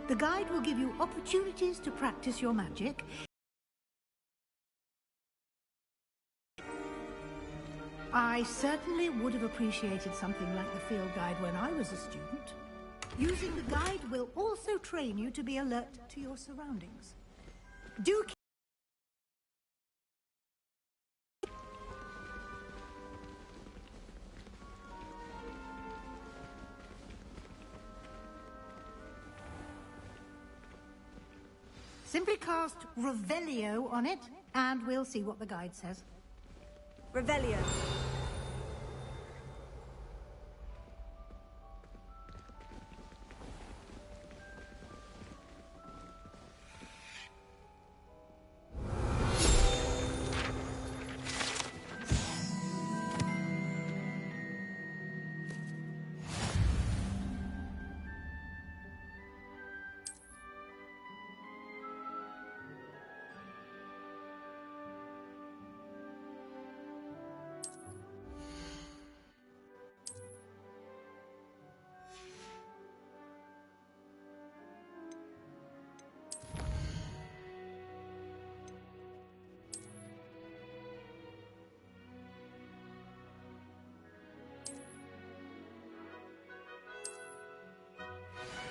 The guide will give you opportunities to practice your magic. I certainly would have appreciated something like the field guide when I was a student. Using the guide will also train you to be alert to your surroundings. Do keep Simply cast Revelio on it, and we'll see what the guide says. Revelio.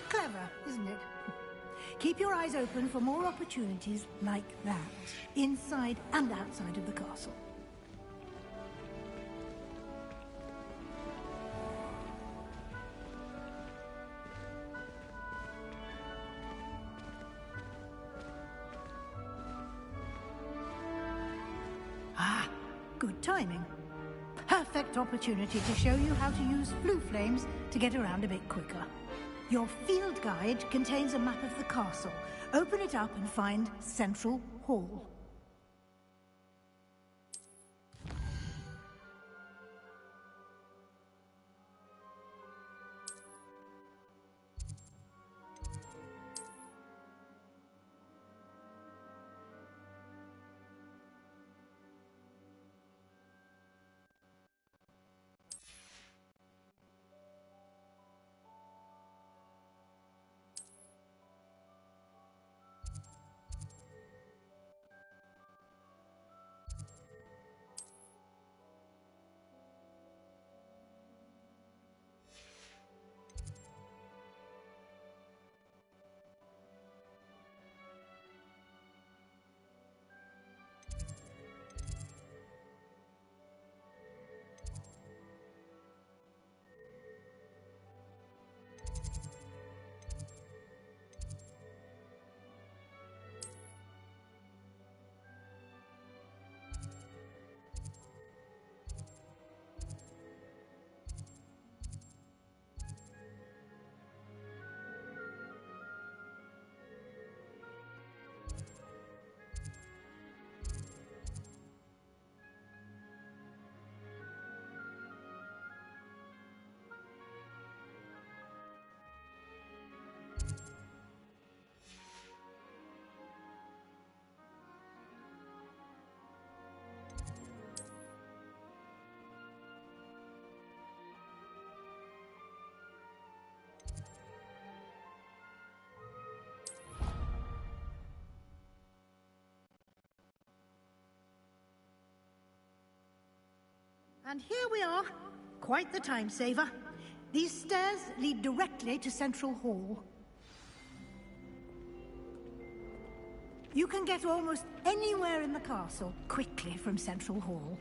Clever, isn't it? Keep your eyes open for more opportunities like that, inside and outside of the castle. Ah, good timing. Perfect opportunity to show you how to use blue flames to get around a bit quicker. Your field guide contains a map of the castle. Open it up and find Central Hall. And here we are. Quite the time saver. These stairs lead directly to Central Hall. You can get almost anywhere in the castle quickly from Central Hall.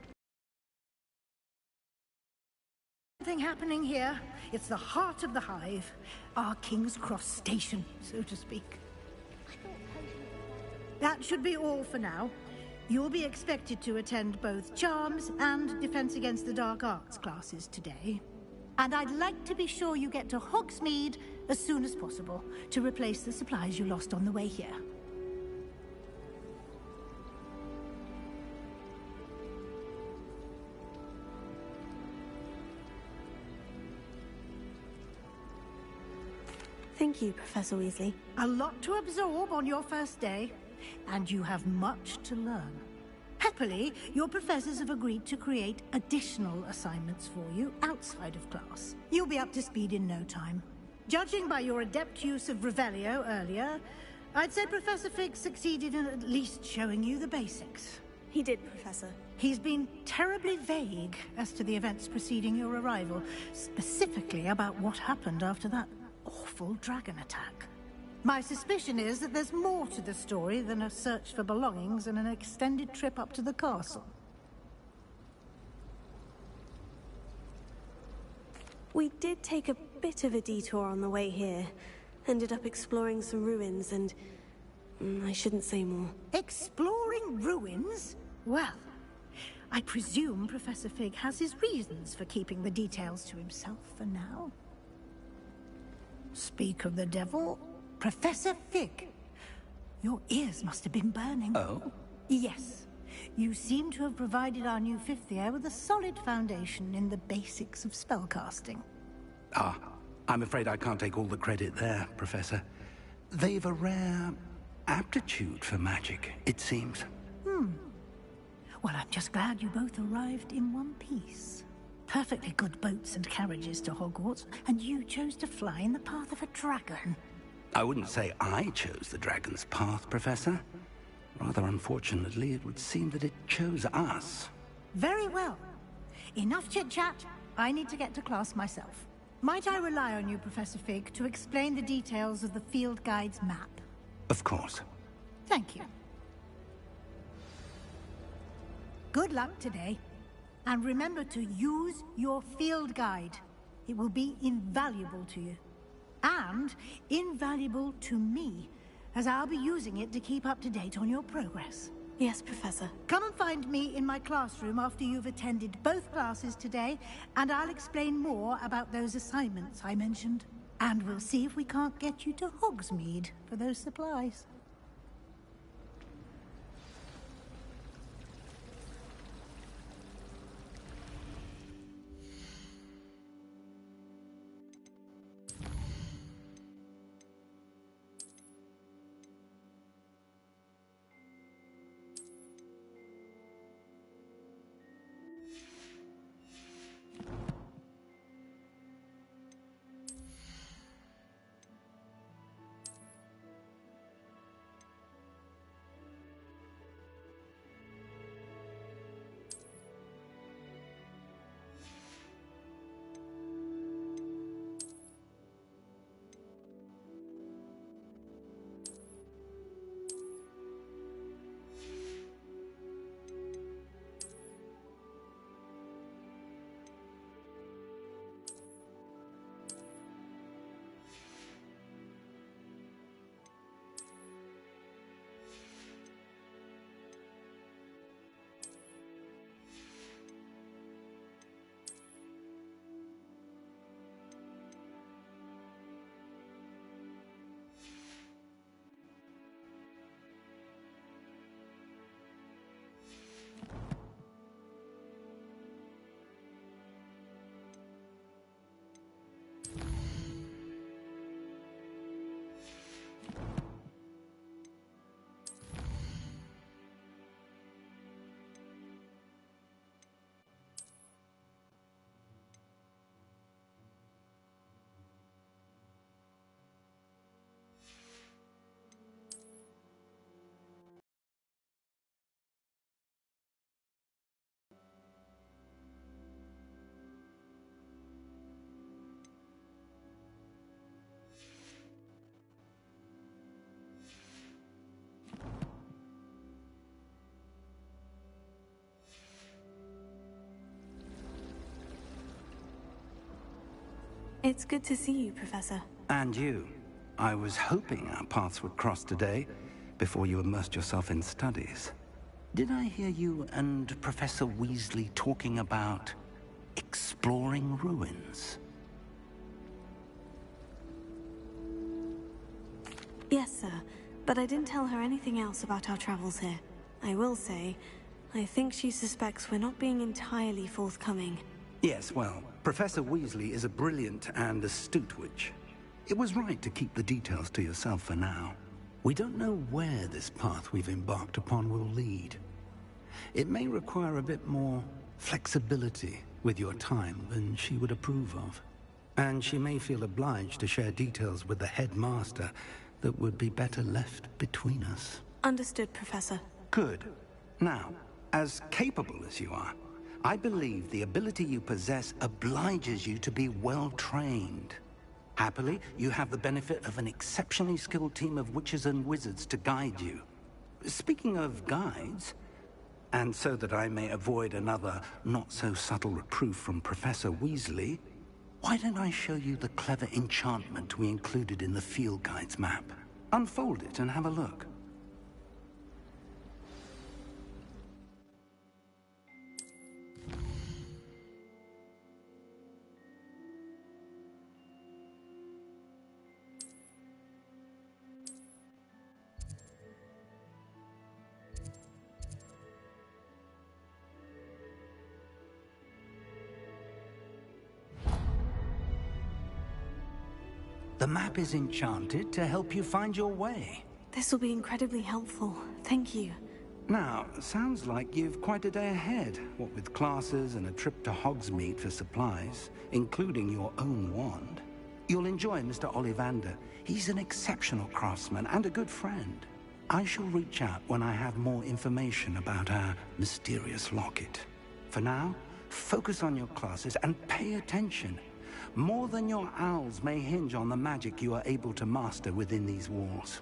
Something happening here. It's the heart of the hive. Our King's Cross station, so to speak. That should be all for now. You'll be expected to attend both Charms and Defense Against the Dark Arts classes today. And I'd like to be sure you get to Hogsmeade as soon as possible to replace the supplies you lost on the way here. Thank you, Professor Weasley. A lot to absorb on your first day, and you have much to learn. Happily, your professors have agreed to create additional assignments for you outside of class. You'll be up to speed in no time. Judging by your adept use of Revelio earlier, I'd say Professor Fig succeeded in at least showing you the basics. He did, Professor. He's been terribly vague as to the events preceding your arrival, specifically about what happened after that awful dragon attack. My suspicion is that there's more to the story than a search for belongings and an extended trip up to the castle. We did take a bit of a detour on the way here. Ended up exploring some ruins and... I shouldn't say more. Exploring ruins? Well, I presume Professor Fig has his reasons for keeping the details to himself for now. Speak of the devil, Professor Fig. Your ears must have been burning. Oh? Yes. You seem to have provided our new fifth year with a solid foundation in the basics of spellcasting. Ah, I'm afraid I can't take all the credit there, Professor. They've a rare aptitude for magic, it seems. Well, I'm just glad you both arrived in one piece. Perfectly good boats and carriages to Hogwarts, and you chose to fly in the path of a dragon. I wouldn't say I chose the dragon's path, Professor. Rather unfortunately, it would seem that it chose us. Very well. Enough chit-chat. I need to get to class myself. Might I rely on you, Professor Fig, to explain the details of the field guide's map? Of course. Thank you. Good luck today. And remember to use your field guide. It will be invaluable to you. And invaluable to me, as I'll be using it to keep up to date on your progress. Yes, Professor. Come and find me in my classroom after you've attended both classes today, and I'll explain more about those assignments I mentioned. And we'll see if we can't get you to Hogsmeade for those supplies. It's good to see you, Professor. And you. I was hoping our paths would cross today, before you immersed yourself in studies. Did I hear you and Professor Weasley talking about exploring ruins? Yes, sir. But I didn't tell her anything else about our travels here. I will say, I think she suspects we're not being entirely forthcoming. Yes, well, Professor Weasley is a brilliant and astute witch. It was right to keep the details to yourself for now. We don't know where this path we've embarked upon will lead. It may require a bit more flexibility with your time than she would approve of. And she may feel obliged to share details with the headmaster that would be better left between us. Understood, Professor. Good. Now, as capable as you are, I believe the ability you possess obliges you to be well-trained. Happily, you have the benefit of an exceptionally skilled team of witches and wizards to guide you. Speaking of guides, and so that I may avoid another not-so-subtle reproof from Professor Weasley, why don't I show you the clever enchantment we included in the field guide's map? Unfold it and have a look. The map is enchanted to help you find your way. This will be incredibly helpful. Thank you. Now, sounds like you've quite a day ahead, what with classes and a trip to Hogsmeade for supplies, including your own wand. You'll enjoy Mr. Ollivander. He's an exceptional craftsman and a good friend. I shall reach out when I have more information about our mysterious locket. For now, focus on your classes and pay attention. More than your owls may hinge on the magic you are able to master within these walls.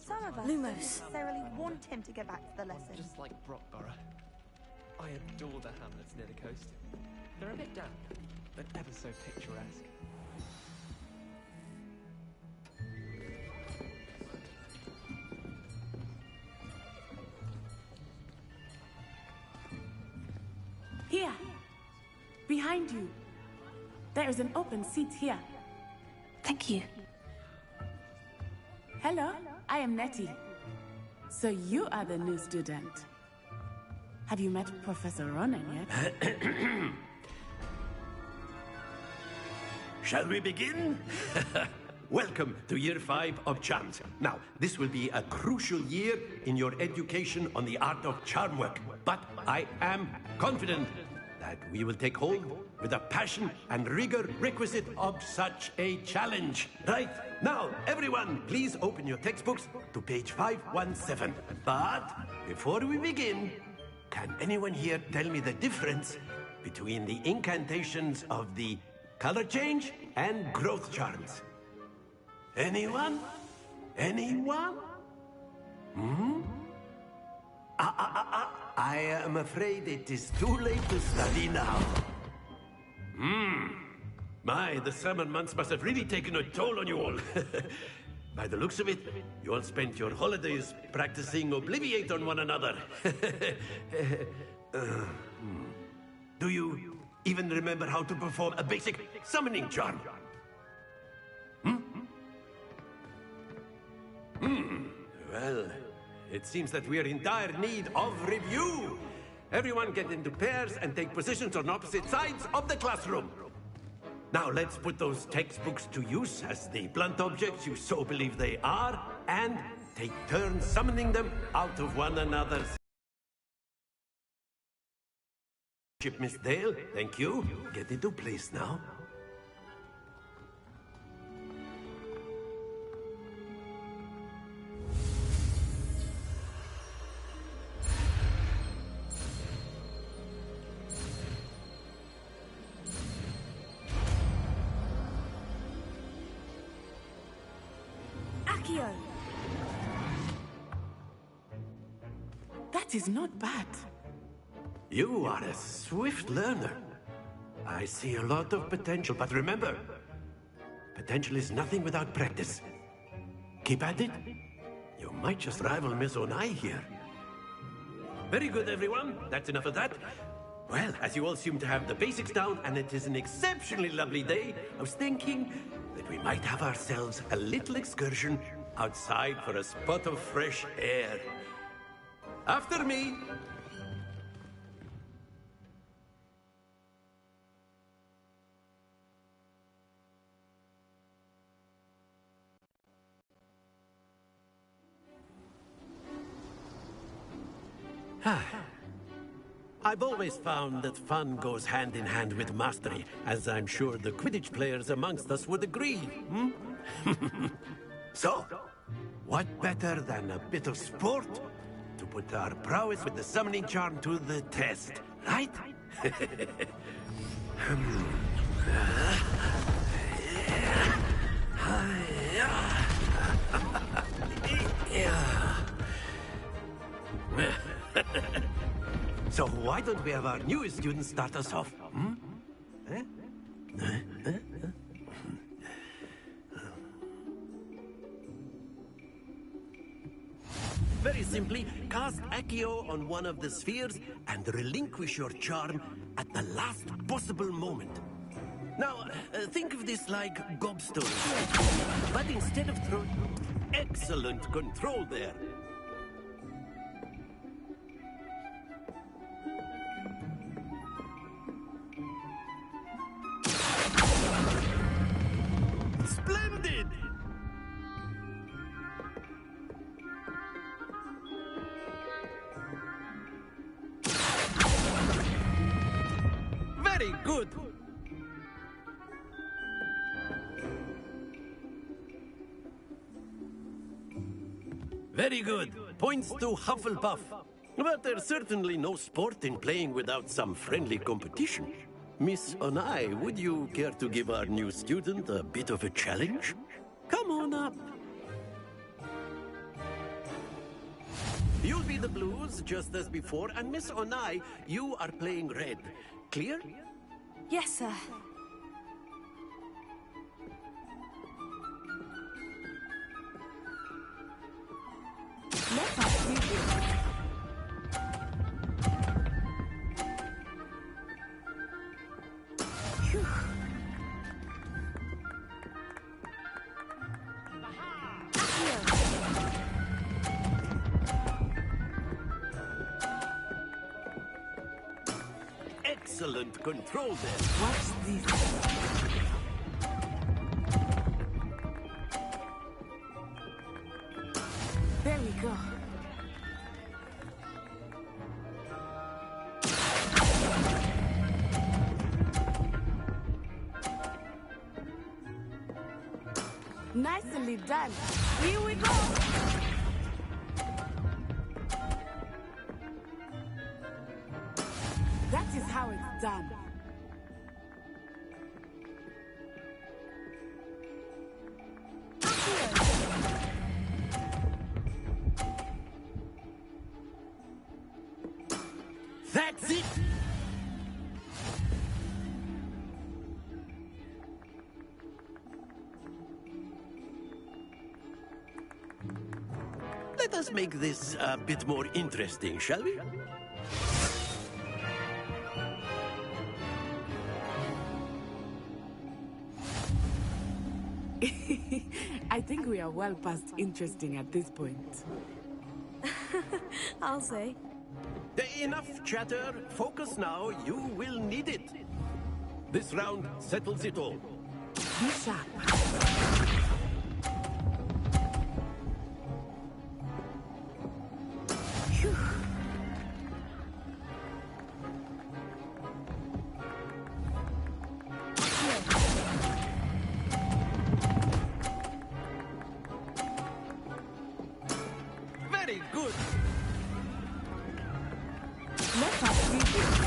Some of us Lumos. don't necessarily want him to get back to the lesson. Just like Brockborough. I adore the hamlets near the coast. They're a bit damp, but ever so picturesque. Here! Behind you! There is an open seat here. Thank you. Hello, I am Nettie. So you are the new student. Have you met Professor Ronan yet? Shall we begin? Welcome to Year 5 of Charms. Now, this will be a crucial year in your education on the art of charm work. But I am confident that we will take hold with the passion and rigor requisite of such a challenge. Right, now, everyone, please open your textbooks to page 517. But before we begin, can anyone here tell me the difference between the incantations of the color change and growth charms? Anyone? Anyone? I am afraid it is too late to study now. My, the summer months must have really taken a toll on you all. By the looks of it, you all spent your holidays practicing Obliviate on one another. Do you even remember how to perform a basic summoning charm? Well, it seems that we are in dire need of review. Everyone get into pairs and take positions on opposite sides of the classroom. Now let's put those textbooks to use as the blunt objects you so believe they are, and take turns summoning them out of one another's. Miss Dale, thank you. Get into place now. Accio! That is not bad. You are a swift learner. I see a lot of potential, but remember, potential is nothing without practice. Keep at it. You might just rival Miss Onai here. Very good, everyone. That's enough of that. Well, as you all seem to have the basics down, and it is an exceptionally lovely day, I was thinking that we might have ourselves a little excursion outside for a spot of fresh air. After me. I've always found that fun goes hand in hand with mastery, as I'm sure the Quidditch players amongst us would agree. So, what better than a bit of sport to put our prowess with the summoning charm to the test, right? So why don't we have our newest student start us off? Very simply, cast Accio on one of the spheres and relinquish your charm at the last possible moment. Now, think of this like gobstones, but instead of throwing... Excellent control there. Splendid! Very good! Very good. Points to Hufflepuff. But there's certainly no sport in playing without some friendly competition. Miss Onai, would you care to give our new student a bit of a challenge? Come on up. You'll be the blues, just as before, and Miss Onai, you are playing red. Clear? Yes, sir. Let us do this. Excellent control there. Watch this. There we go. Nicely done. Here we go. That is how it's done. That's it! Let us make this a bit more interesting, shall we? I think we are well past interesting at this point. I'll say. Enough chatter. Focus now. You will need it. This round settles it all. Be sharp. Phew. Very good. Let us do this.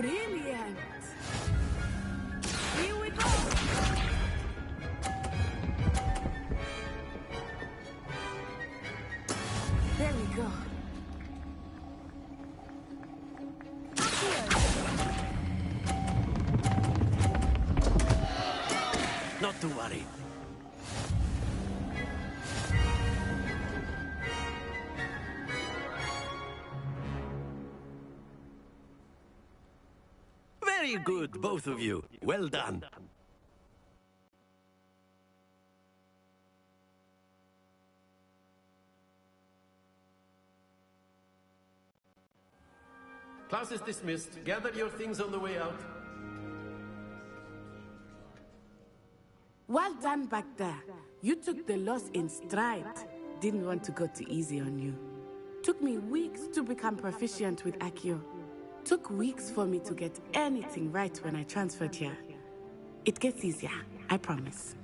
Brilliant! Here we go! There we go. Not to worry. Very good, both of you. Well done. Class is dismissed. Gather your things on the way out. Well done back there. You took the loss in stride. Didn't want to go too easy on you. Took me weeks to become proficient with Accio. Took weeks for me to get anything right when I transferred here. It gets easier, I promise.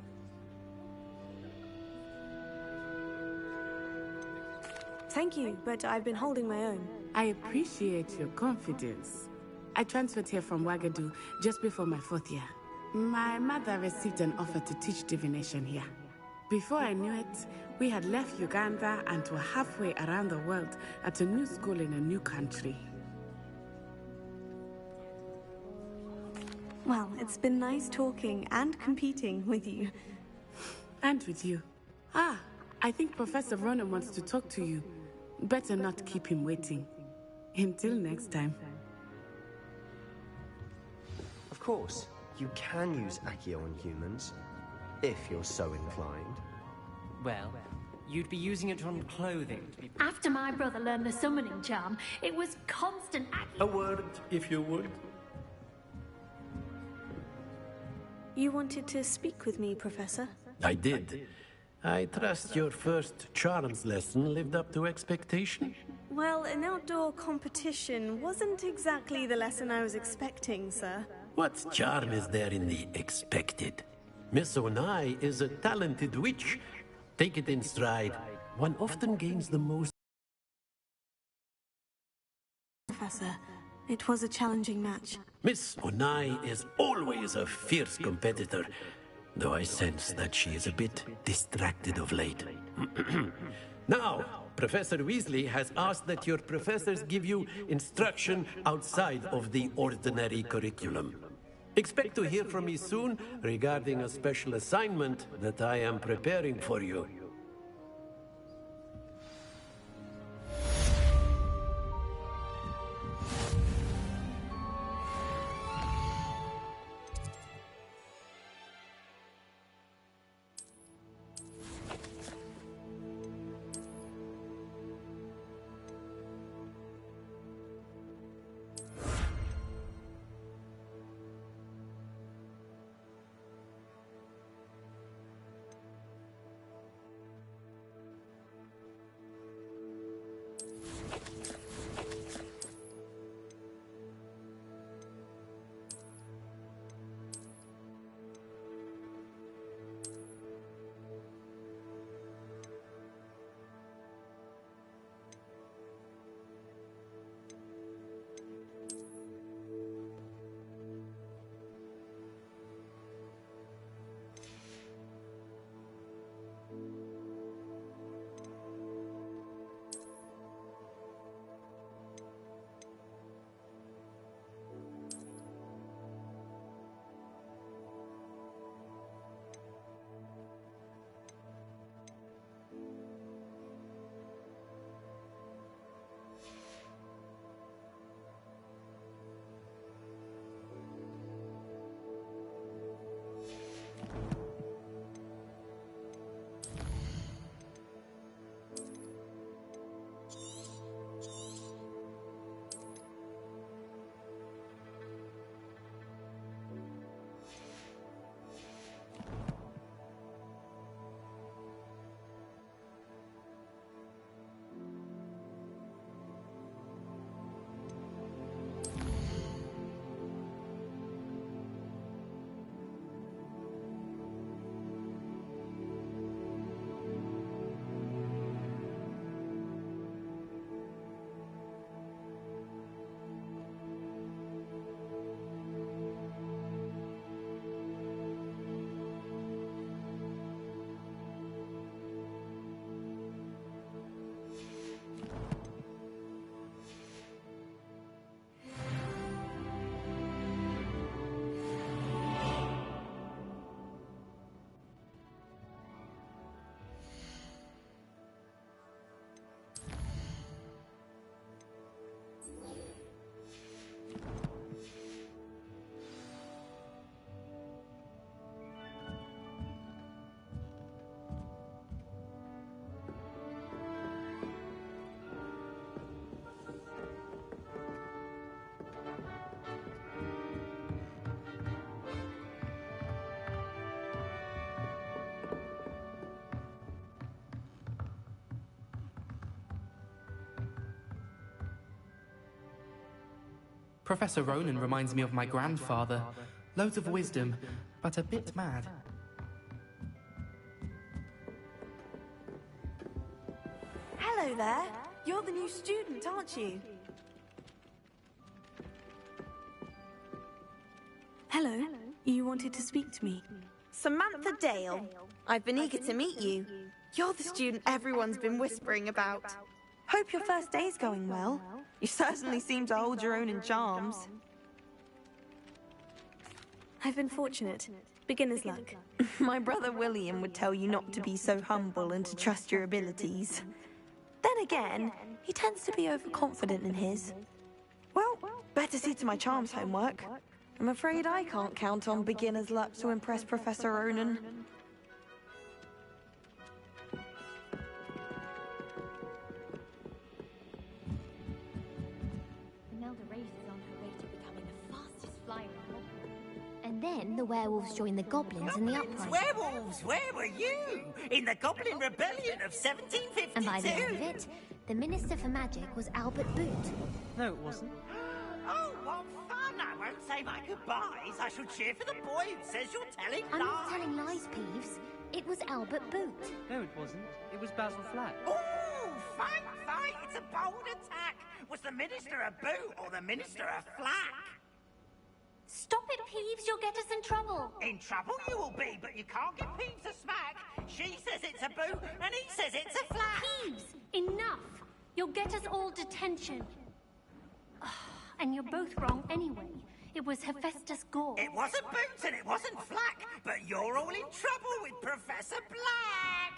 Thank you, but I've been holding my own. I appreciate your confidence. I transferred here from Wagadu just before my 4th year. My mother received an offer to teach divination here. Before I knew it, we had left Uganda and were halfway around the world at a new school in a new country. Well, it's been nice talking and competing with you. And with you. Ah, I think Professor Ronan wants to talk to you. Better not keep him waiting. Until next time. Of course, you can use Accio on humans, if you're so inclined. Well, you'd be using it on clothing. After my brother learned the summoning charm, it was constant A word, if you would. You wanted to speak with me, Professor? I did. I trust your first charms lesson lived up to expectation. Well, an outdoor competition wasn't exactly the lesson I was expecting, sir. What charm is there in the expected? Miss Onai is a talented witch. Take it in stride. One often gains the most. Professor, it was a challenging match. Miss Onai is always a fierce competitor, though I sense that she is a bit distracted of late. Now, Professor Weasley has asked that your professors give you instruction outside of the ordinary curriculum. Expect to hear from me soon regarding a special assignment that I am preparing for you. Professor Ronan reminds me of my grandfather. Loads of wisdom, but a bit mad. Hello there. You're the new student, aren't you? Hello. You wanted to speak to me? Samantha Dale. I've been eager to meet you. You're the student everyone's been whispering about. Hope your first day's going well. You certainly seem to hold your own in charms. I've been fortunate. Beginner's luck. My brother William would tell you not to be so humble and to trust your abilities. Then again, he tends to be overconfident in his. Well, better see to my charms homework. I'm afraid I can't count on beginner's luck to impress Professor Ronan. Imelda Race is on her way to becoming the fastest flyer in Hogwarts. And then the werewolves join the goblins in the uprising. Werewolves, where were you? In the Goblin Rebellion of 1752? And by the end of it, the Minister for Magic was Albert Boot. No, it wasn't. Oh, what fun! I won't say my goodbyes. I shall cheer for the boy who says you're telling lies. I'm not telling lies, Peeves. It was Albert Boot. No, it wasn't. It was Basil Flack. Oh, fight, fight! It's a bold attack. Was the Minister a boot or the Minister a flack? Stop it, Peeves. You'll get us in trouble. In trouble you will be, but you can't give Peeves a smack. She says it's a boot, and he says it's a flack. Peeves, enough. You'll get us all detention. And you're both wrong anyway. It was Hephaestus Gore. It wasn't Boots and it wasn't Flack, but you're all in trouble with Professor Black!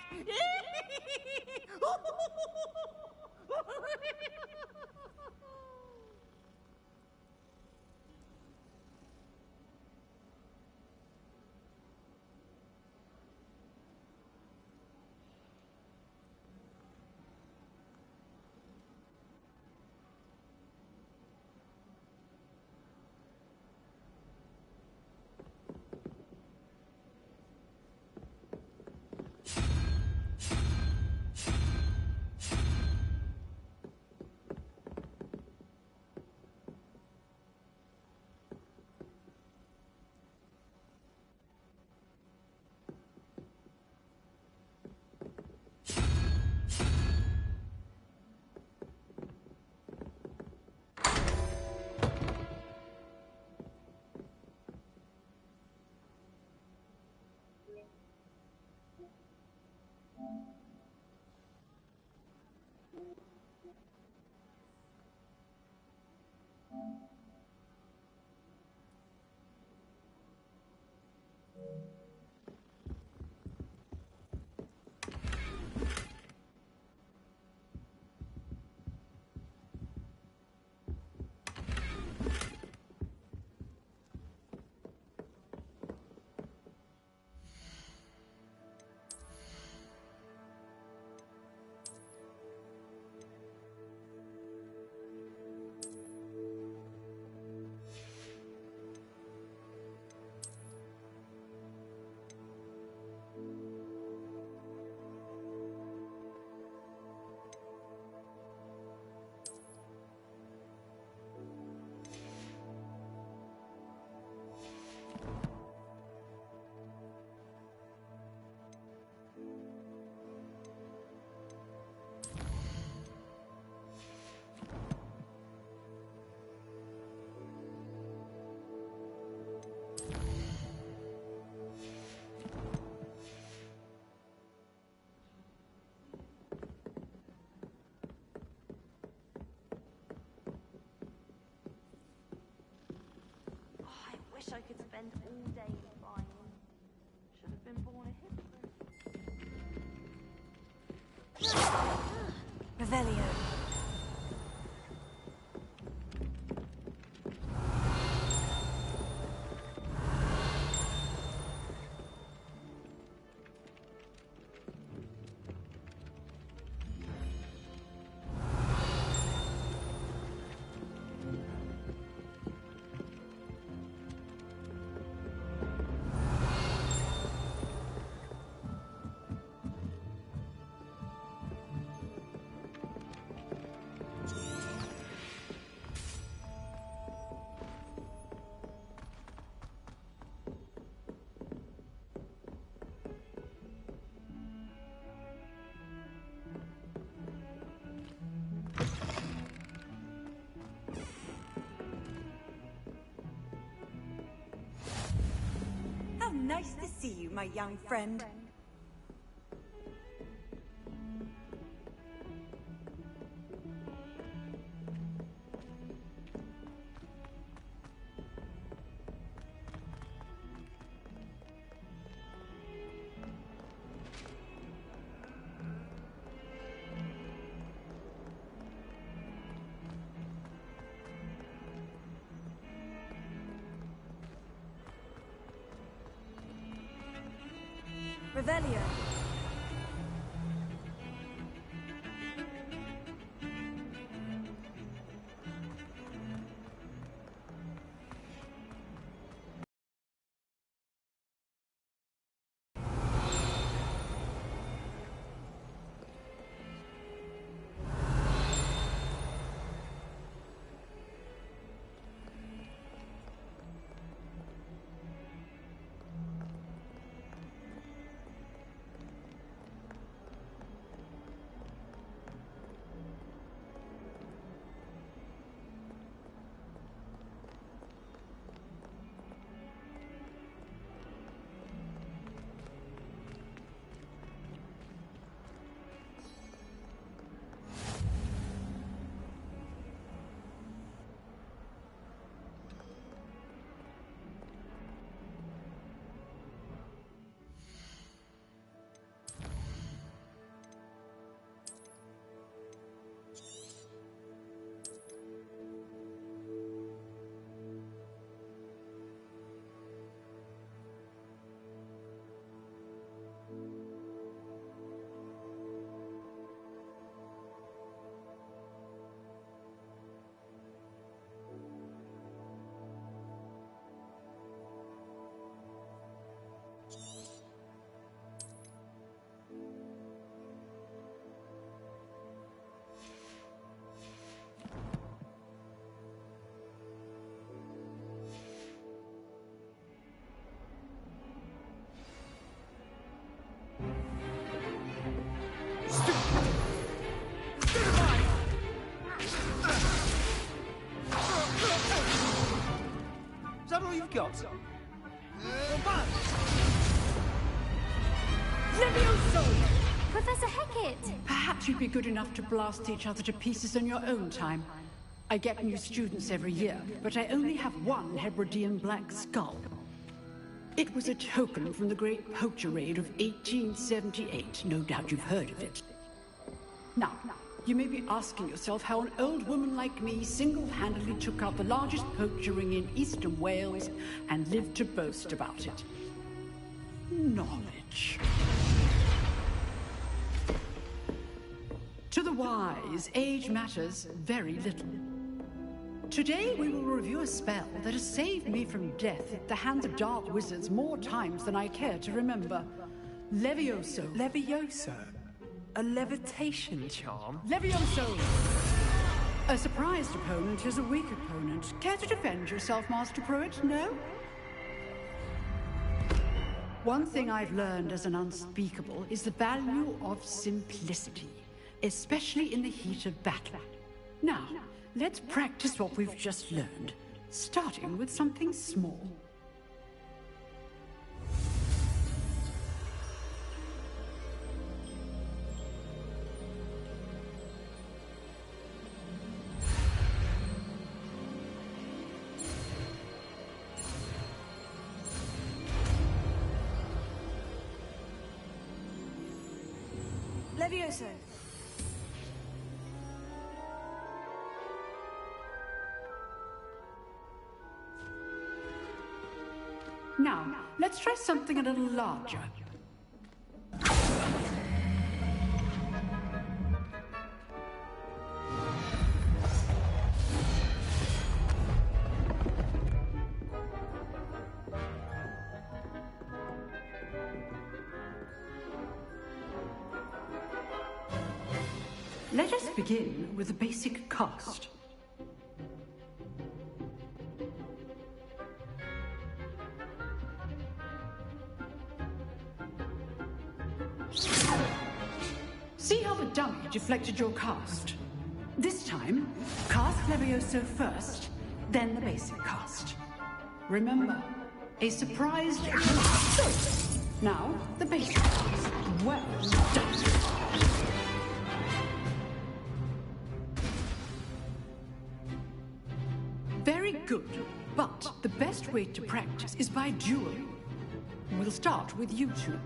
Wish I could spend all day flying. Should have been born a hypocrite. Revelio. Nice to see you, my young friend. Revelio. Is that all you've got? Professor Hecat! Perhaps you'd be good enough to blast each other to pieces in your own time. I get new students every year, but I only have one Hebridean black skull. It was a token from the Great Poacher Raid of 1878. No doubt you've heard of it. Now, you may be asking yourself how an old woman like me single-handedly took out the largest poacher ring in eastern Wales and lived to boast about it. Knowledge. To the wise, age matters very little. Today we will review a spell that has saved me from death at the hands of dark wizards more times than I care to remember. Levioso. Levioso? A levitation charm? Levioso! A surprised opponent is a weak opponent. Care to defend yourself, Master Pruitt? No? One thing I've learned as an unspeakable is the value of simplicity, especially in the heat of battle. Now, let's practice what we've just learned, starting with something small. Levioso. Now, let's try something a little larger. Let us begin with the basic cast. See how the dummy deflected your cast? This time, cast Levioso first, then the basic cast. Remember, A surprise choice. Now, the basics. Well done. Very good. But the best way to practice is by duel. We'll start with you two.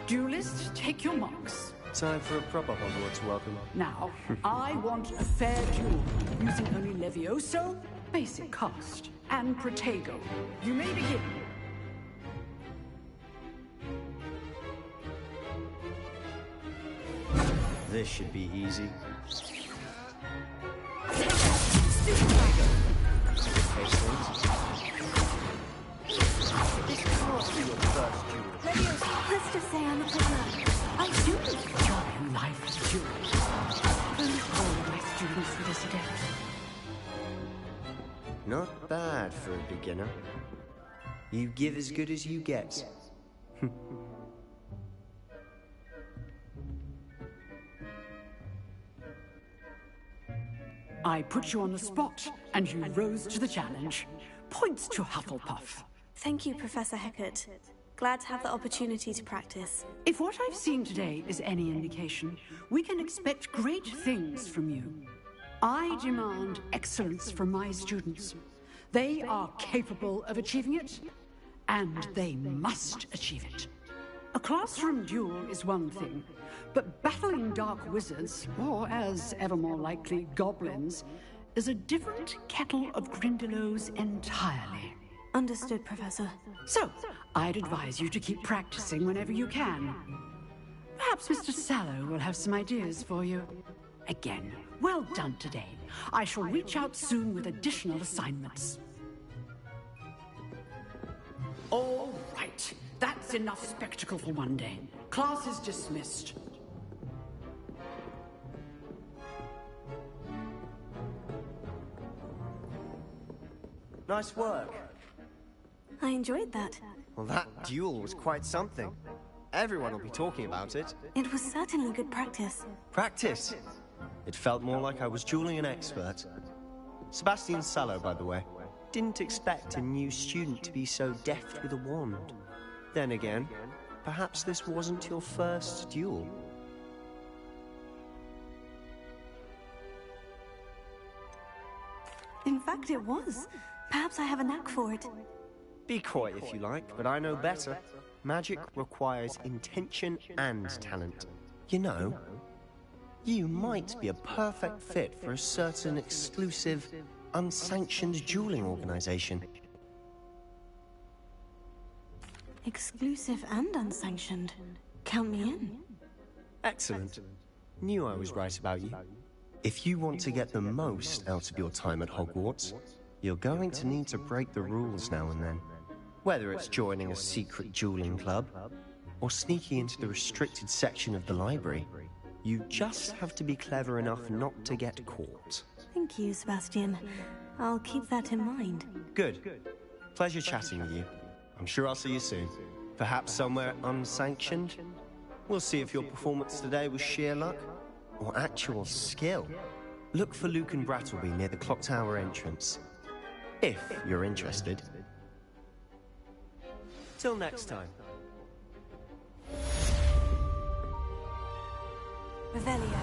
Duelists, take your marks. Time for a proper Hogwarts welcome. Now, I want a fair duel, using only Levioso, basic cast, and Protego. You may begin. This should be easy. Let's just say I'm a good luck. I do enjoy life as a duel. Only all of my students were this adept. Not bad for a beginner. You give as good as you get. I put you on the spot, and you rose to the challenge. Points to Hufflepuff. Thank you, Professor Hecat. Glad to have the opportunity to practice. If what I've seen today is any indication, we can expect great things from you. I demand excellence from my students. They are capable of achieving it, and they must achieve it. A classroom duel is one thing, but battling dark wizards, or as ever more likely, goblins, is a different kettle of Grindylows entirely. Understood, Professor. So, I'd advise you to keep practicing whenever you can. Perhaps Mr. Sallow will have some ideas for you. Again, well done today. I shall reach out soon with additional assignments. All right. That's enough spectacle for one day. Class is dismissed. Nice work. I enjoyed that. Well, that duel was quite something. Everyone will be talking about it. It was certainly good practice. Practice? It felt more like I was dueling an expert. Sebastian Sallow, by the way. Didn't expect a new student to be so deft with a wand. Then again, perhaps this wasn't your first duel. In fact, it was. Perhaps I have a knack for it. Be coy if you like, but I know better. Magic requires intention and talent. You know, you might be a perfect fit for a certain exclusive, unsanctioned dueling organization. Exclusive and unsanctioned. Count me in. Excellent. Knew I was right about you. If you want to get the most out of your time at Hogwarts, you're going to need to break the rules now and then. Whether it's joining a secret dueling club, or sneaking into the restricted section of the library, you just have to be clever enough not to get caught. Thank you, Sebastian. I'll keep that in mind. Good. Pleasure chatting with you. I'm sure I'll see you soon. Perhaps somewhere unsanctioned? We'll see if your performance today was sheer luck or actual skill. Look for Luke and Brattleby near the clock tower entrance. If you're interested. Till next time. Revelio.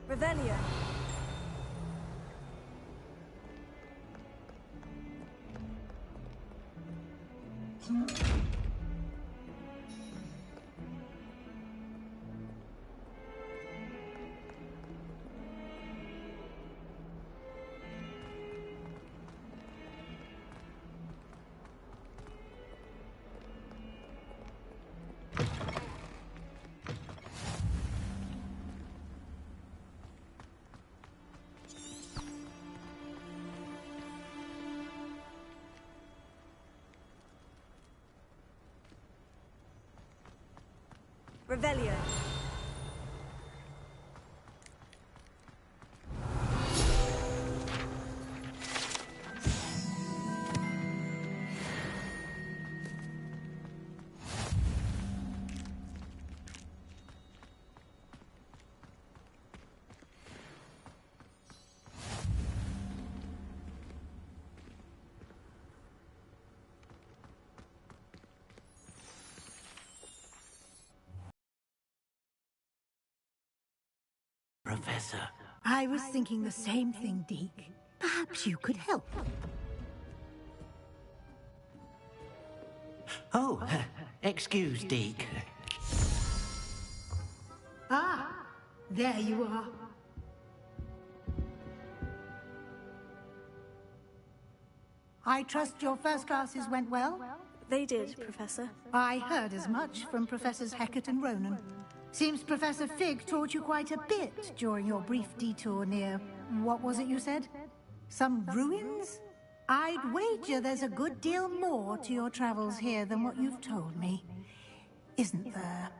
Revelio. Revelio. Professor. I was thinking the same thing, Deke. Perhaps you could help. Oh, excuse, Deke. Ah, there you are. I trust your first classes went well? They did, Professor. I heard as much from Professors Hecat and Ronan. Seems Professor Fig taught you quite a bit during your brief detour near... what was it you said? Some ruins? I'd wager there's a good deal more to your travels here than what you've told me. Isn't there?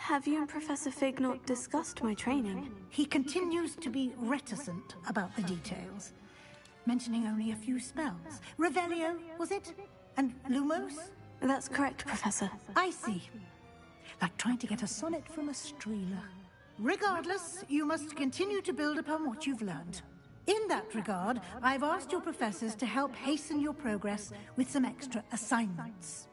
Have you and Professor Fig not discussed my training? He continues to be reticent about the details, mentioning only a few spells. Revelio, was it? And Lumos? That's correct, Professor. I see. Like trying to get a sonnet from a streeler. Regardless, you must continue to build upon what you've learned. In that regard, I've asked your professors to help hasten your progress with some extra assignments.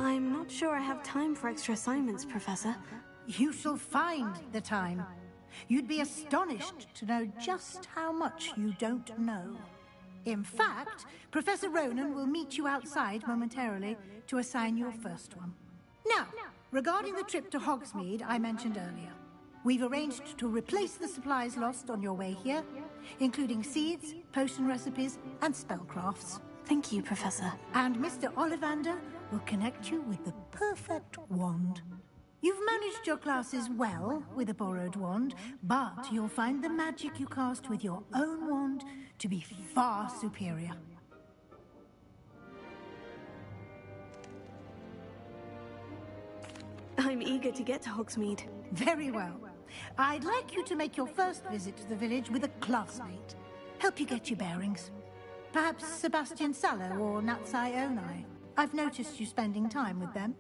I'm not sure I have time for extra assignments, Professor. You shall find the time. You'd be astonished to know just how much you don't know. In fact, Professor Ronan will meet you outside momentarily to assign your first one. Now, regarding the trip to Hogsmeade I mentioned earlier, we've arranged to replace the supplies lost on your way here, including seeds, potion recipes, and spellcrafts. Thank you, Professor. And Mr. Ollivander will connect you with the perfect wand. You've managed your classes well with a borrowed wand, but you'll find the magic you cast with your own wand to be far superior. I'm eager to get to Hogsmeade. Very well. I'd like you to make your first visit to the village with a classmate. Help you get your bearings. Perhaps Sebastian Sallow or Natsai Onai. I've noticed you spending time with them.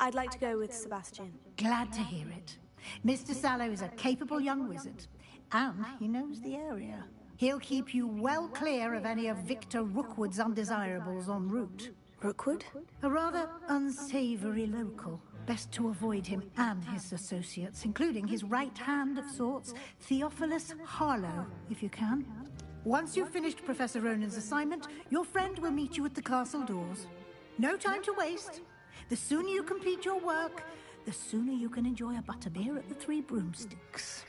I'd like to go with Sebastian. Glad to hear it. Mr. Sallow is a capable young wizard, and he knows the area. He'll keep you well clear of any of Victor Rookwood's undesirables en route. Rookwood? A rather unsavory local. Best to avoid him and his associates, including his right hand of sorts, Theophilus Harlow, if you can. Once you've finished Professor Ronan's assignment, your friend will meet you at the castle doors. No time to waste. The sooner you complete your work, the sooner you can enjoy a butterbeer at the Three Broomsticks.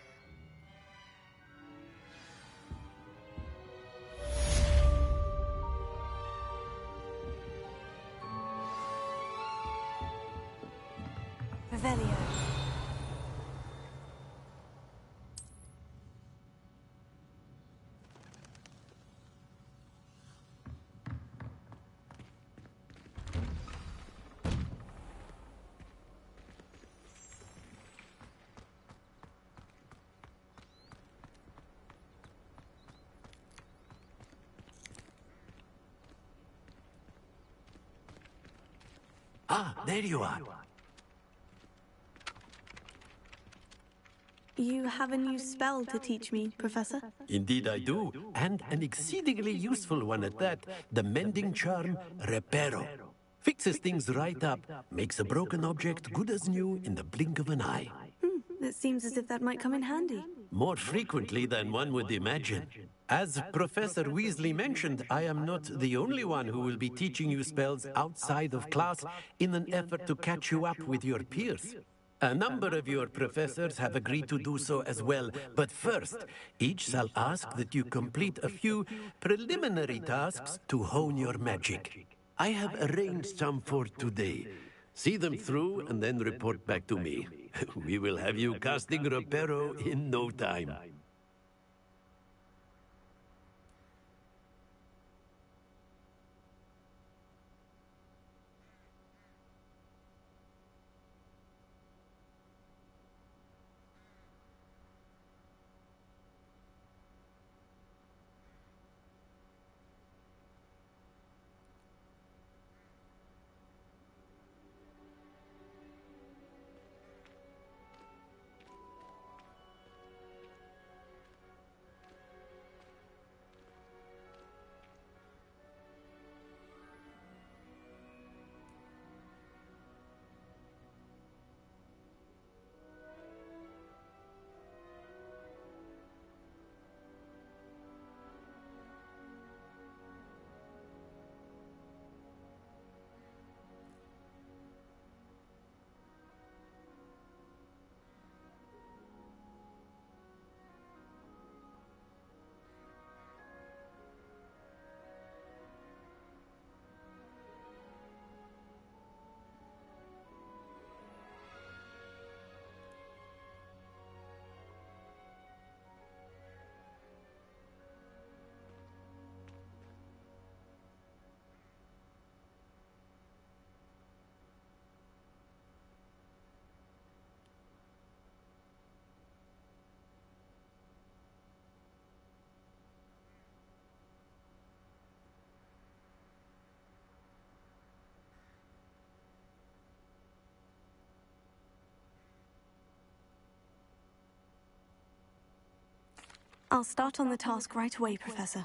Revelio. Ah, there you are. You have a new spell to teach me, Professor? Indeed I do, and an exceedingly useful one at that. The mending charm, Reparo. Fixes things right up, makes a broken object good as new in the blink of an eye. It seems as if that might come in handy. More frequently than one would imagine. As Professor Weasley mentioned, I am not the only one who will be teaching you spells outside of class in an effort to catch you up with your peers. A number of your professors have agreed to do so as well, but first, each shall ask that you complete a few preliminary tasks to hone your magic. I have arranged some for today. See them through and then report back to me. We will have you casting Reparo in no time. I'll start on the task right away, Professor.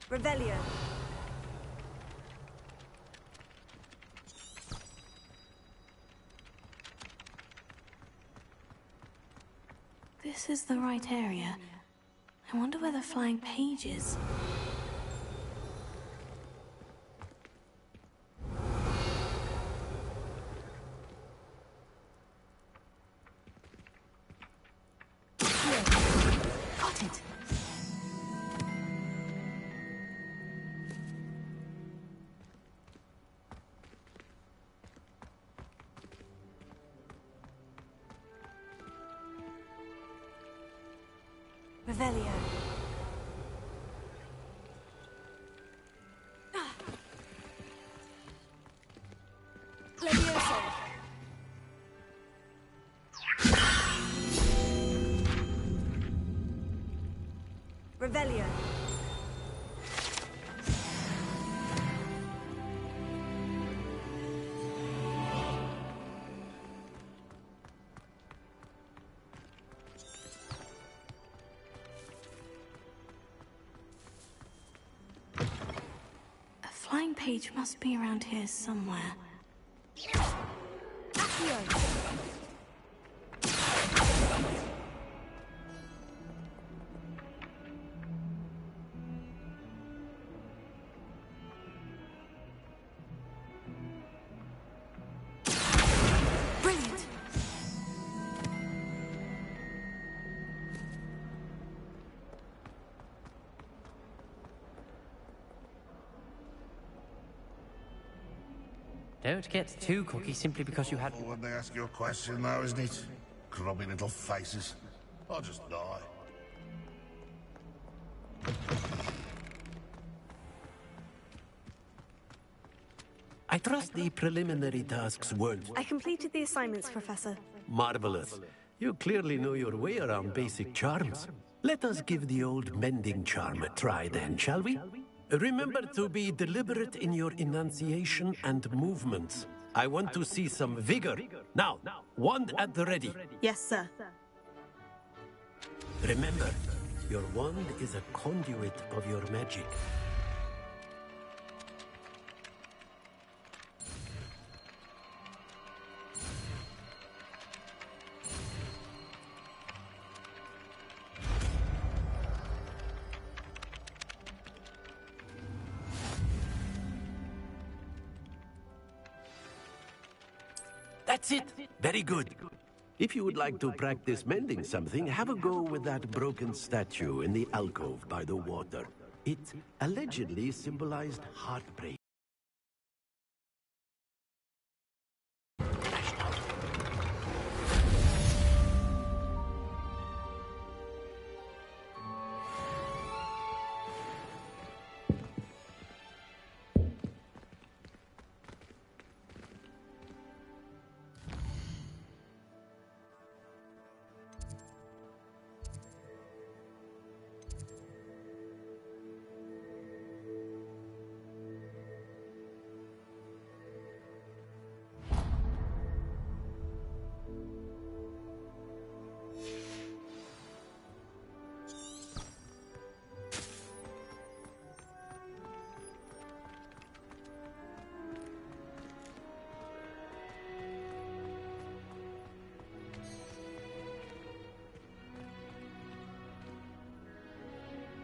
Revelio. this is the right area. I wonder where the flying page is. Got it. Revelio. Levioso. Revelio. A flying page must be around here somewhere. Accio. Brilliant. Don't get too cocky simply because you had... Oh, when they ask you a question now, isn't it? Grubby little faces. I'll just die. I trust the preliminary tasks weren't... I completed the assignments, Professor. Marvelous. You clearly know your way around basic charms. Let us give the old mending charm a try then, shall we? Remember to be deliberate in your enunciation and movements. I want to see some vigor. Now, wand at the ready. Yes, sir. Remember, your wand is a conduit of your magic. That's it. Very good. If you would like to practice mending something, have a go with that broken statue in the alcove by the water. It allegedly symbolized heartbreak.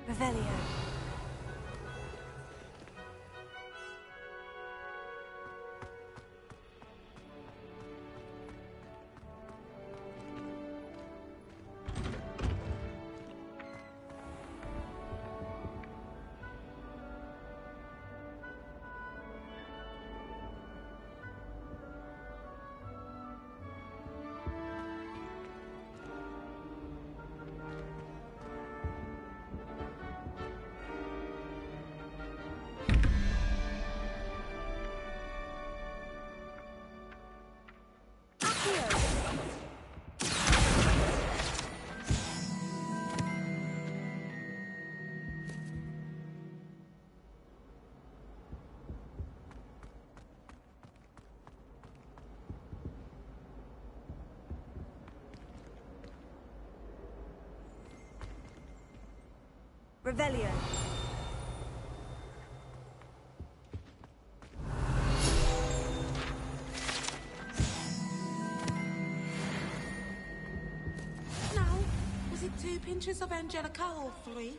Revelio. Revelio. Now, was 2 pinches of Angelica or 3?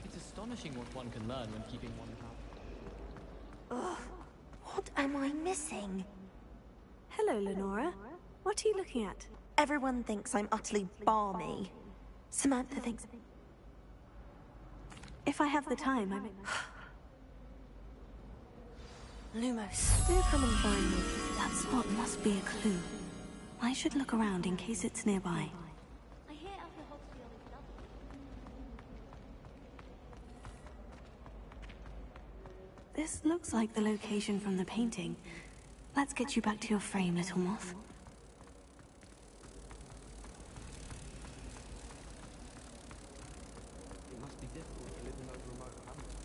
It's astonishing what one can learn when keeping one power. Ugh, what am I missing? Hello, Lenora. What are you looking at? Everyone thinks I'm utterly balmy. Samantha thinks... If I have the time, I mean... Lumos. Do come and join me. That spot must be a clue. I should look around in case it's nearby. I hear Elder Hogsfield is lovely. This looks like the location from the painting. Let's get you back to your frame, little moth. It must be difficult to live in those remote hamlets.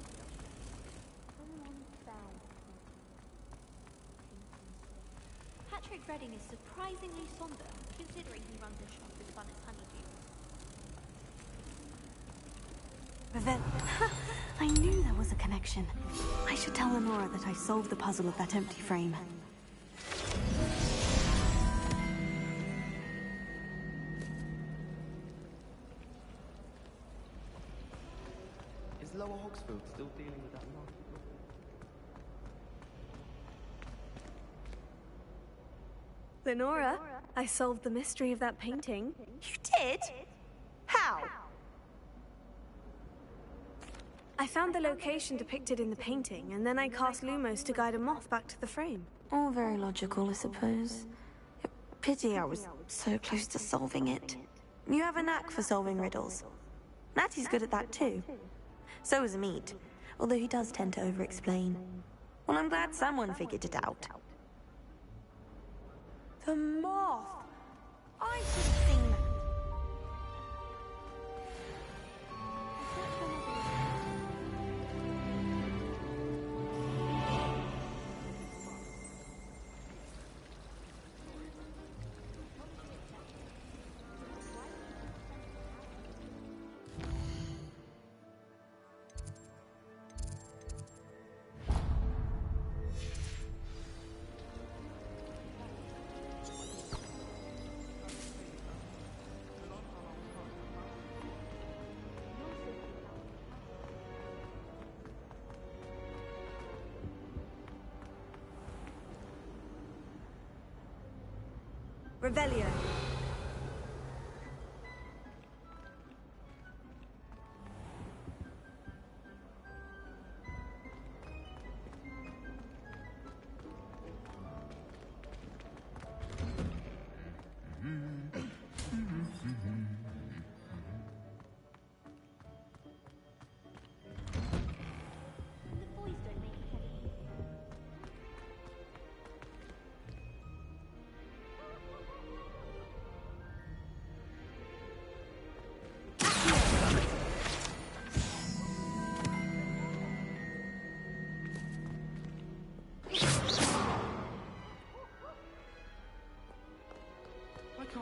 Patrick Redding is surprisingly somber, considering he runs a shop as fun as Honeydew. I knew there was a connection. I should tell Lenora that I solved the puzzle of that empty frame. Is Lower Hogsfield still dealing with that market? Lenora, I solved the mystery of that painting. You did? How? I found the location depicted in the painting, and then I cast Lumos to guide a moth back to the frame. All very logical, I suppose. Pity I was so close to solving it. You have a knack for solving riddles. Natty's good at that too. So is Amit, although he does tend to over-explain. Well, I'm glad someone figured it out. The moth! I should have seen that. Revelio.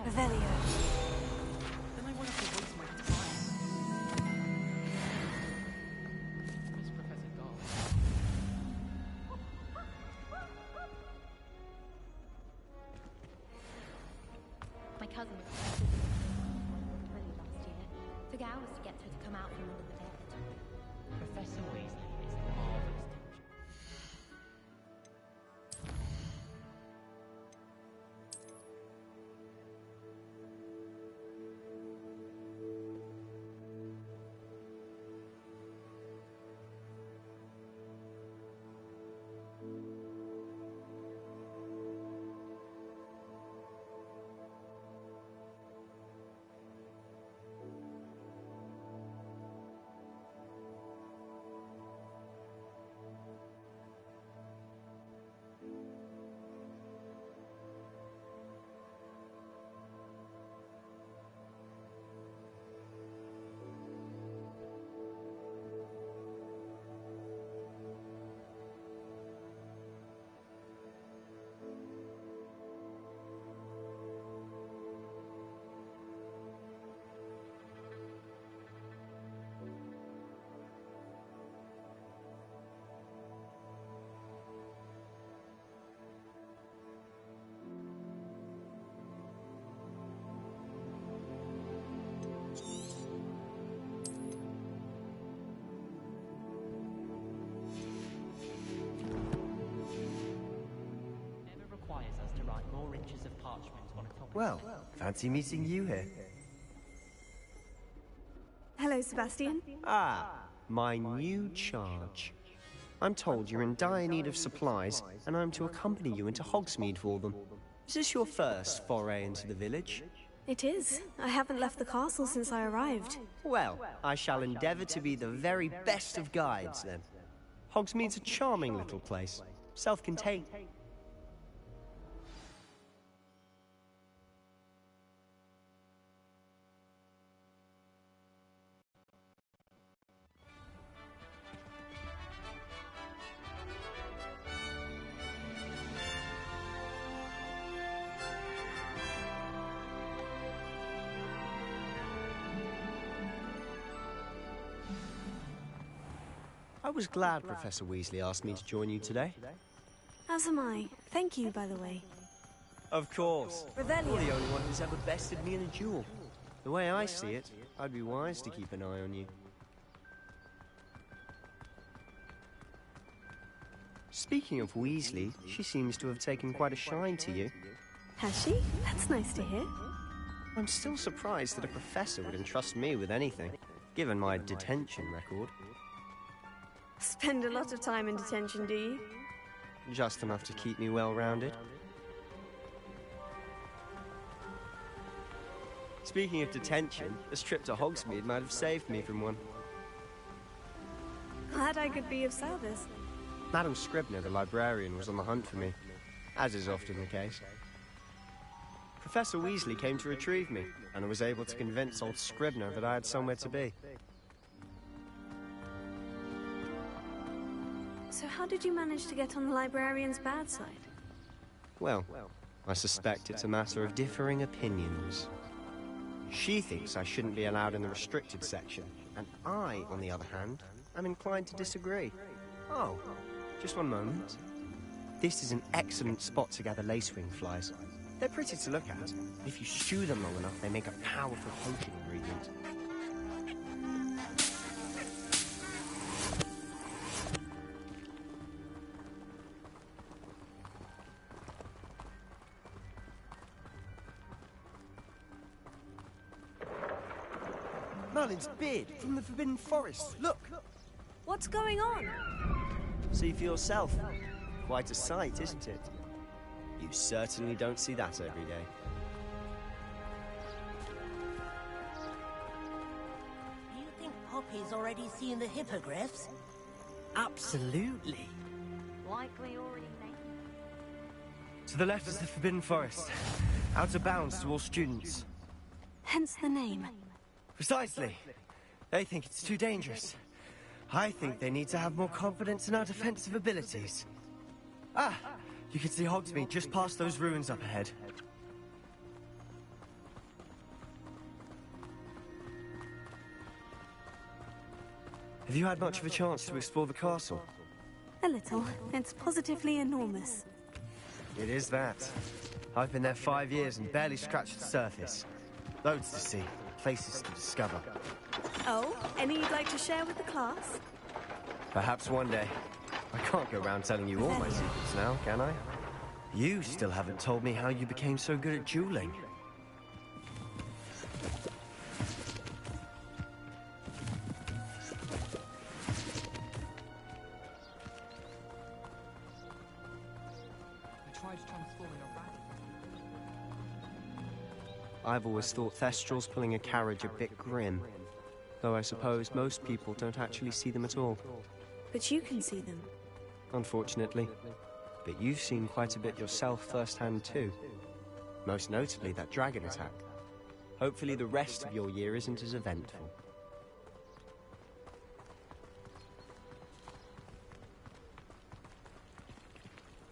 Revelio. Then I won't have to waste my time. Miss Professor Garl. My cousin was really last year. Took hours to get her to come out from under the bed. Professor Weasley is a marvelous teacher. Well, fancy meeting you here. Hello, Sebastian. Ah, my new charge. I'm told you're in dire need of supplies, and I'm to accompany you into Hogsmeade for them. Is this your first foray into the village? It is. I haven't left the castle since I arrived. Well, I shall endeavour to be the very best of guides, then. Hogsmeade's a charming little place, self-contained. I was glad Professor Weasley asked me to join you today. As am I. Thank you, by the way. Of course. You're the only one who's ever bested me in a duel. The way I see it, I'd be wise to keep an eye on you. Speaking of Weasley, she seems to have taken quite a shine to you. Has she? That's nice to hear. I'm still surprised that a professor would entrust me with anything, given my detention record. Spend a lot of time in detention, do you? Just enough to keep me well-rounded. Speaking of detention, this trip to Hogsmeade might have saved me from one. Glad I could be of service. Madam Scribner, the librarian, was on the hunt for me, as is often the case. Professor Weasley came to retrieve me, and I was able to convince old Scribner that I had somewhere to be. So how did you manage to get on the librarian's bad side? Well, I suspect it's a matter of differing opinions. She thinks I shouldn't be allowed in the restricted section, and I, on the other hand, am inclined to disagree. Oh, just one moment. This is an excellent spot to gather lacewing flies. They're pretty to look at. If you stew them long enough, they make a powerful potion ingredient. Merlin's beard from the Forbidden Forest. Look! What's going on? See for yourself. Quite a sight, isn't it? You certainly don't see that every day. Do you think Poppy's already seen the hippogriffs? Absolutely. Likely already made. To the left is the Forbidden Forest. Out of bounds to all students. Hence the name. Precisely. They think it's too dangerous. I think they need to have more confidence in our defensive abilities. Ah! You can see Hogsmeade just past those ruins up ahead. Have you had much of a chance to explore the castle? A little. It's positively enormous. It is that. I've been there 5 years and barely scratched the surface. Loads to see, places to discover. Oh, any you'd like to share with the class? Perhaps one day. I can't go around telling you all my secrets now, can I? You still haven't told me how you became so good at dueling. I've always thought Thestrals pulling a carriage a bit grim, though I suppose most people don't actually see them at all. But you can see them. Unfortunately. But you've seen quite a bit yourself firsthand too. Most notably that dragon attack. Hopefully the rest of your year isn't as eventful.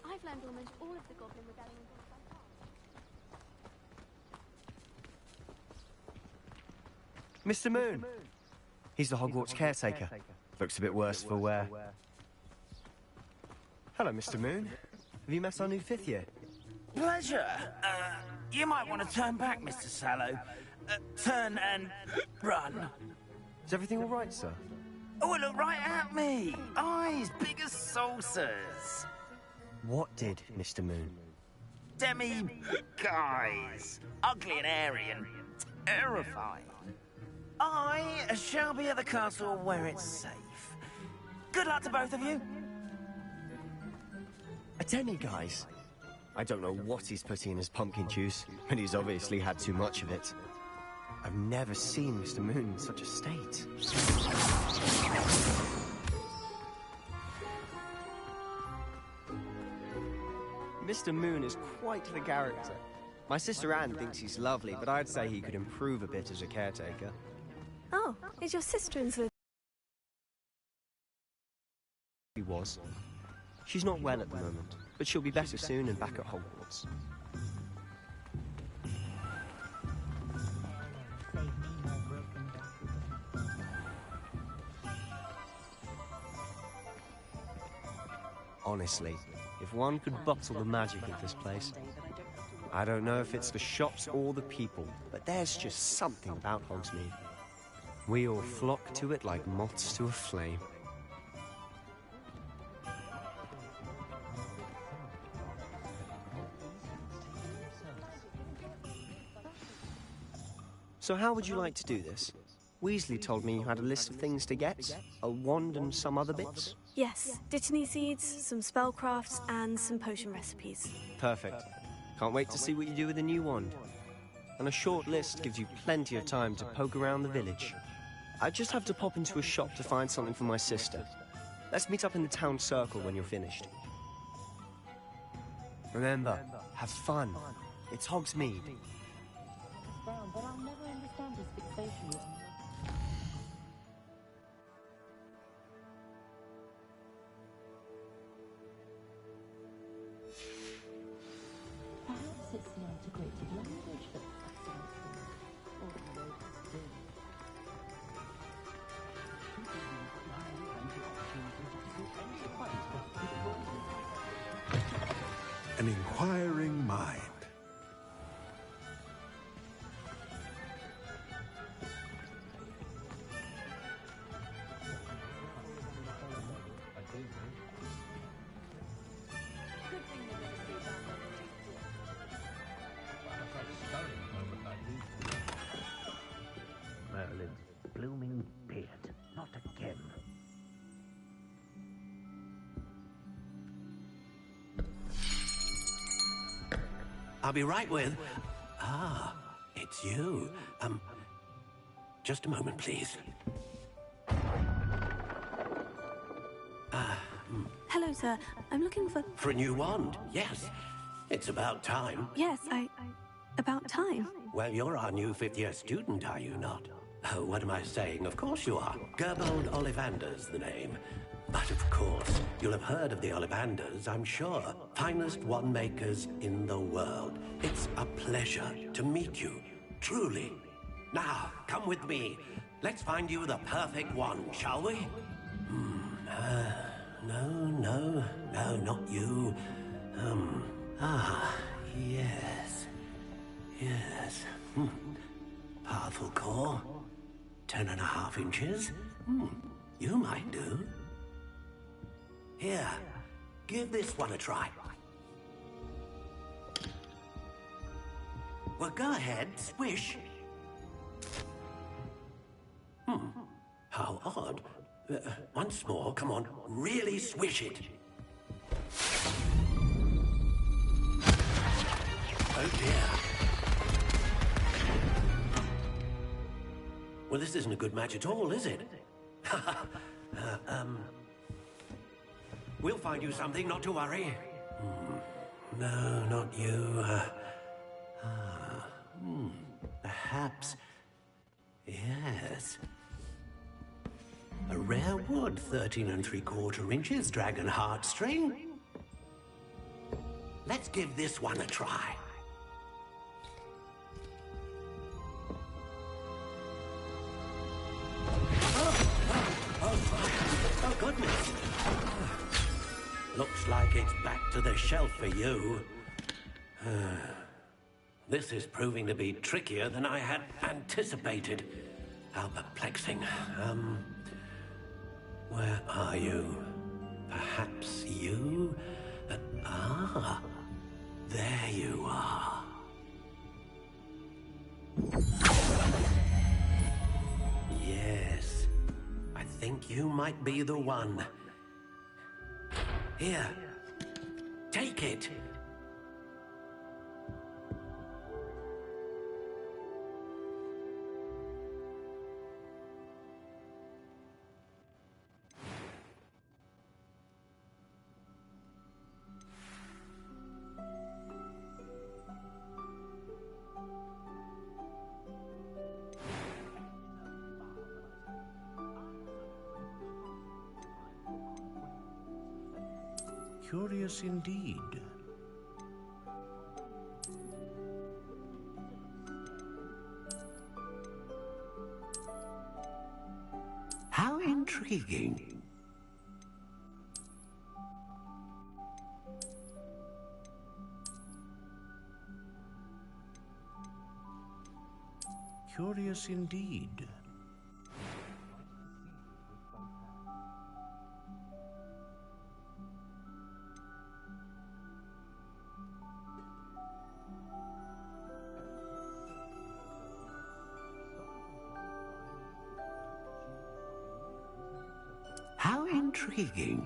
I've learned almost all of the goblin rebellion. Mr. Moon! He's the Hogwarts caretaker. Looks a bit worse for wear. Hello, Mr. Moon. Have you met our new 5th year? Pleasure. You might want to turn back, Mr. Sallow. Turn and run. Is everything all right, sir? Oh, look right at me. Eyes big as saucers. What did, Mr. Moon? Guys, ugly and airy and terrifying. I shall be at the castle where it's safe. Good luck to both of you. A Demi, guys. I don't know what he's putting in his pumpkin juice, but he's obviously had too much of it. I've never seen Mr. Moon in such a state. Mr. Moon is quite the character. My sister Anne thinks he's lovely, but I'd say he could improve a bit as a caretaker. Oh, is your sister in Slytherin? He was. She's not well at the moment, but she'll be better soon and back at Hogwarts. Honestly, if one could bottle the magic of this place. I don't know if it's the shops or the people, but there's just something about Hogsmeade. We all flock to it like moths to a flame. So how would you like to do this? Weasley told me you had a list of things to get, a wand and some other bits. Yes, Dittany seeds, some spellcrafts, and some potion recipes. Perfect. Can't wait to see what you do with the new wand. And a short list gives you plenty of time to poke around the village. I just have to pop into a shop to find something for my sister. Let's meet up in the town circle when you're finished. Remember, have fun. It's Hogsmeade. But I'll never understand his fixation with perhaps it's the integrated language that An inquiring mind. Merlin's blooming beard. Not again. I'll be right with... Ah, it's you. Just a moment, please. Hello, sir. I'm looking for... For a new wand, yes. It's about time. Yes, about time. Well, you're our new fifth-year student, are you not? Oh, what am I saying? Of course you are. Gerbold Ollivander's the name. But of course, you'll have heard of the Ollivanders, I'm sure. Finest wand makers in the world. It's a pleasure to meet you, truly. Now, come with me. Let's find you the perfect wand, shall we? No, not you. Yes. Powerful core. 10.5 inches. You might do. Here, give this one a try. Well, go ahead, swish. How odd. Once more, come on, really swish it. Oh dear. Well, this isn't a good match at all, is it? We'll find you something, not to worry. No, not you. Perhaps... Yes. A rare wood, 13 3/4 inches, dragon heartstring. Let's give this one a try. Oh, goodness. Looks like it's back to the shelf for you. This is proving to be trickier than I had anticipated. How perplexing. Where are you? Perhaps you? There you are. Yes, I think you might be the one. Here, take it. Curious indeed. How intriguing. Curious indeed. How intriguing.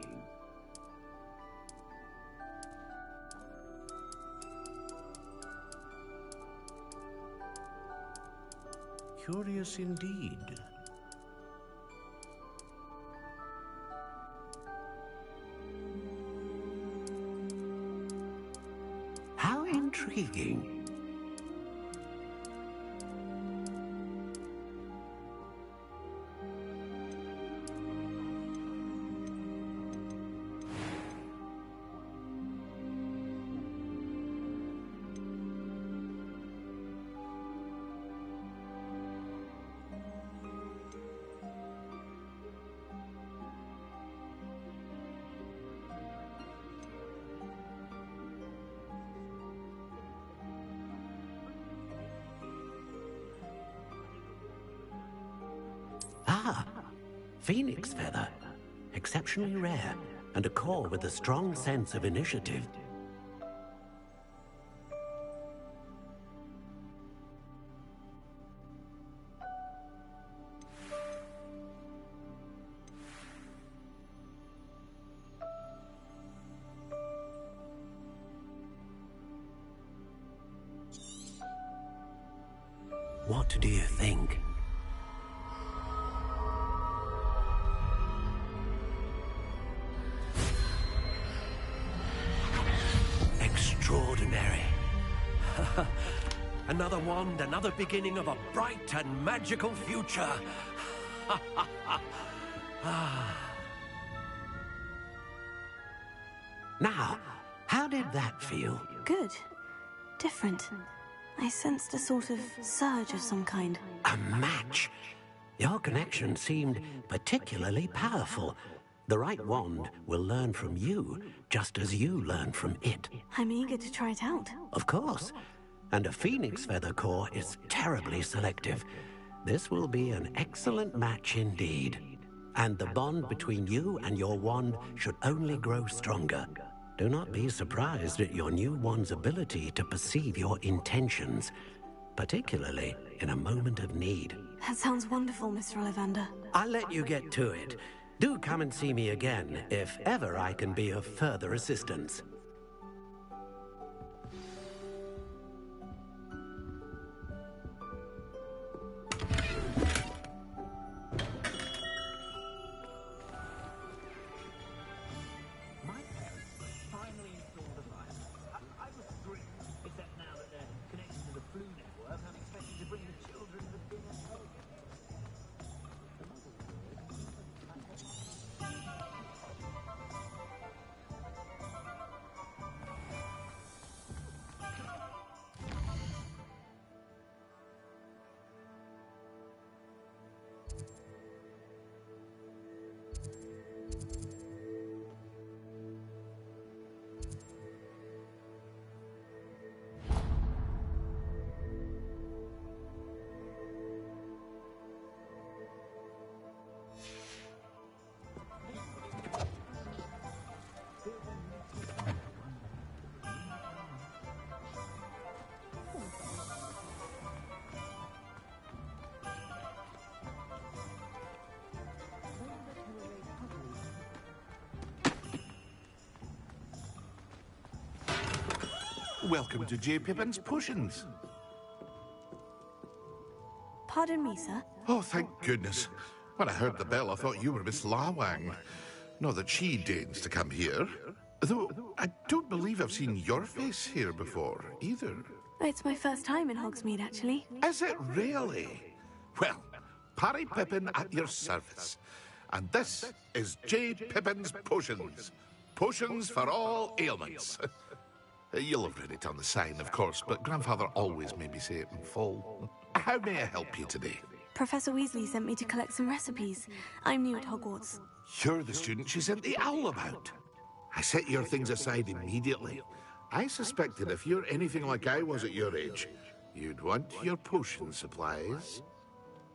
Curious indeed. How intriguing. Ah, phoenix feather. Exceptionally rare, and a core with a strong sense of initiative. What do you think? Extraordinary. Another wand, another beginning of a bright and magical future. Now, how did that feel? Good. Different. I sensed a sort of surge of some kind. A match? Your connection seemed particularly powerful. The right wand will learn from you, just as you learn from it. I'm eager to try it out. Of course. And a phoenix feather core is terribly selective. This will be an excellent match indeed. And the bond between you and your wand should only grow stronger. Do not be surprised at your new wand's ability to perceive your intentions, particularly in a moment of need. That sounds wonderful, Mr. Ollivander. I'll let you get to it. Do come and see me again, if ever I can be of further assistance. welcome to J. Pippin's Potions. Pardon me, sir. Oh, thank goodness. When I heard the bell, I thought you were Miss Lawang. Not that she deigns to come here. Though, I don't believe I've seen your face here before, either. It's my first time in Hogsmeade, actually. Is it really? Well, Parry Pippin at your service. And this is J. Pippin's Potions. Potions for all ailments. You'll have read it on the sign, of course, but Grandfather always made me say it in full. How may I help you today? Professor Weasley sent me to collect some recipes. I'm new at Hogwarts. You're the student she sent the owl about. I set your things aside immediately. I suspected if you're anything like I was at your age, you'd want your potion supplies.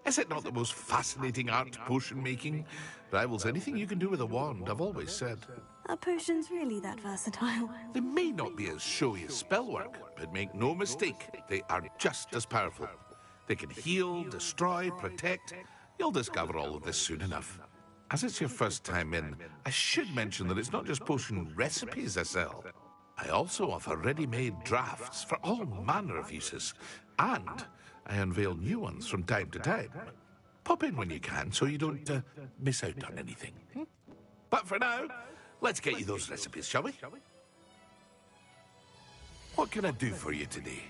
Is it not the most fascinating art, potion making? Rivals anything you can do with a wand, I've always said. Are potions really that versatile? They may not be as showy as spellwork, but make no mistake, they are just as powerful. They can heal, destroy, protect. You'll discover all of this soon enough. As it's your first time in, I should mention that it's not just potion recipes I sell. I also offer ready-made drafts for all manner of uses, and I unveil new ones from time to time. Pop in when you can so you don't miss out on anything. But for now, let's get you those recipes, shall we? What can I do for you today?